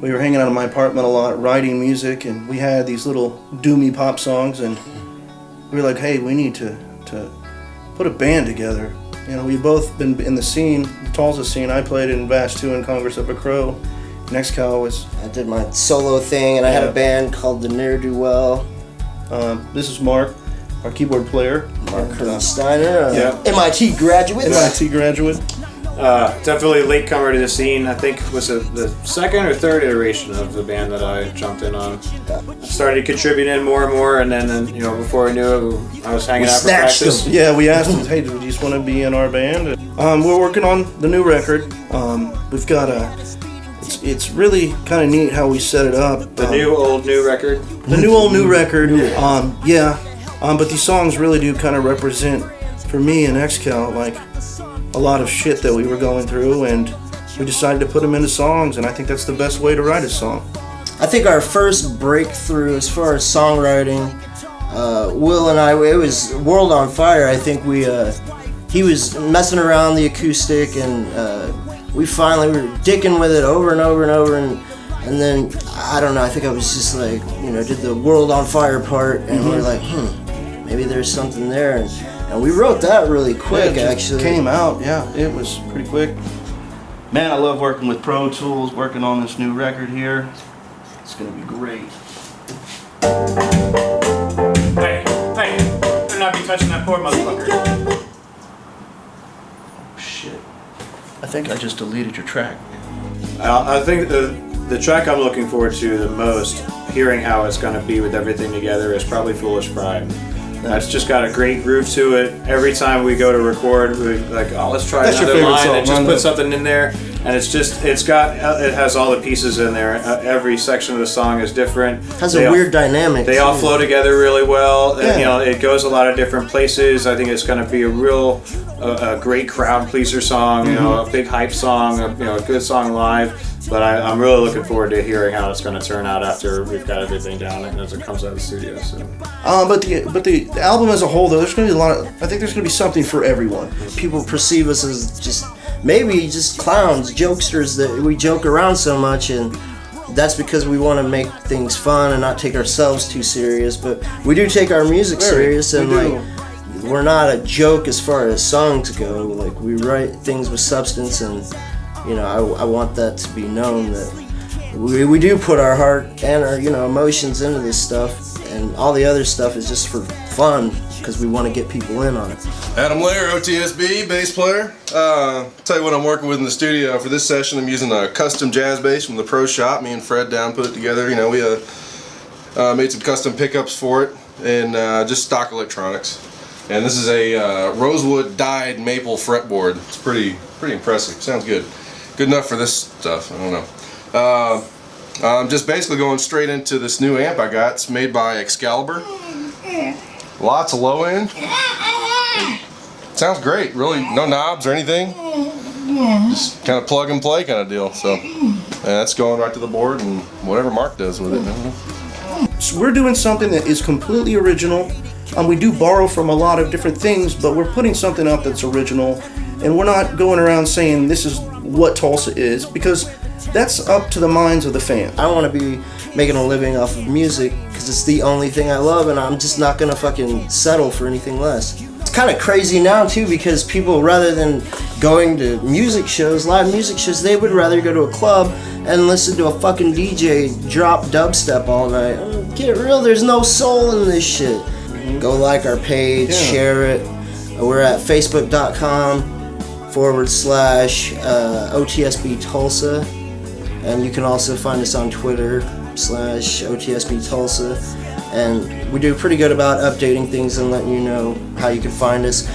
we were hanging out in my apartment a lot, writing music, and we had these little doomy pop songs, and we were like, hey, we need to put a band together. You know, we've both been in the scene, the Tulsa scene. I played in Bash 2 and Congress of a Crow. Nexcal was... I did my solo thing, and I had a band called the Ne'er-Do-Well. This is Mark, our keyboard player. Mark Steiner, MIT graduate. MIT graduate. Definitely a latecomer to the scene. I think was the second or third iteration of the band that I jumped in on. Started contributing more and more, and then you know, before I knew it, I was hanging out for practice. Yeah, we asked him, hey, do you just want to be in our band? We're working on the new record. We've got it's really kind of neat how we set it up. The new record. The new record. But these songs really do kind of represent, for me and Nexcal, like a lot of shit that we were going through, and we decided to put them into songs, and I think that's the best way to write a song. I think our first breakthrough as far as songwriting, Will and I, it was World on Fire. I think he was messing around the acoustic, and we finally were dicking with it over and over and over, and then, I don't know, I think I was just like, you know, did the World on Fire part, and we were like, maybe there's something there, and we wrote that really quick, actually. Came out, it was pretty quick. Man, I love working with Pro Tools, working on this new record here. It's gonna be great. Hey, better not be touching that poor motherfucker. Oh, shit. I think I just deleted your track. I think the track I'm looking forward to the most, hearing how it's going to be with everything together, is probably Foolish Pride. It's just got a great groove to it. Every time we go to record, we're like, oh, let's try another line and just put something in there. And it has all the pieces in there. Every section of the song is different. It has a weird dynamic. They all flow together really well. Yeah. You know, it goes a lot of different places. I think it's going to be a great crowd pleaser song. You know, a big hype song. A good song live. But I'm really looking forward to hearing how it's going to turn out after we've got everything down and as it comes out of the studio. So. But the album as a whole, though, there's going to be I think there's going to be something for everyone. People perceive us as just clowns, jokesters, that we joke around so much, and that's because we want to make things fun and not take ourselves too serious. But we do take our music serious, and we're not a joke as far as songs go. Like, we write things with substance, and you know, I want that to be known that we do put our heart and our emotions into this stuff, and all the other stuff is just for fun because we want to get people in on it. Adam Lair, O.T.S.B, bass player. Tell you what I'm working with in the studio for this session. I'm using a custom jazz bass from the Pro Shop. Me and Fred down put it together. You know, we made some custom pickups for it, and just stock electronics. And this is a rosewood dyed maple fretboard. It's pretty impressive. Sounds good. Good enough for this stuff. I don't know. I'm just basically going straight into this new amp I got. It's made by Excalibur. Lots of low end. Sounds great. Really, no knobs or anything. Just kind of plug and play kind of deal. So that's going right to the board and whatever Mark does with it. I don't know. So we're doing something that is completely original. We do borrow from a lot of different things, but we're putting something out that's original, and we're not going around saying this is what Tulsa is, because that's up to the minds of the fan. I want to be making a living off of music because it's the only thing I love, and I'm just not gonna fucking settle for anything less. It's kind of crazy now too, because people, rather than going to music shows, live music shows, they would rather go to a club and listen to a fucking DJ drop dubstep all night. Get real, there's no soul in this shit. Go like our page, share it. We're at facebook.com/O.T.S.B Tulsa, and you can also find us on Twitter /O.T.S.B Tulsa, and we do pretty good about updating things and letting you know how you can find us.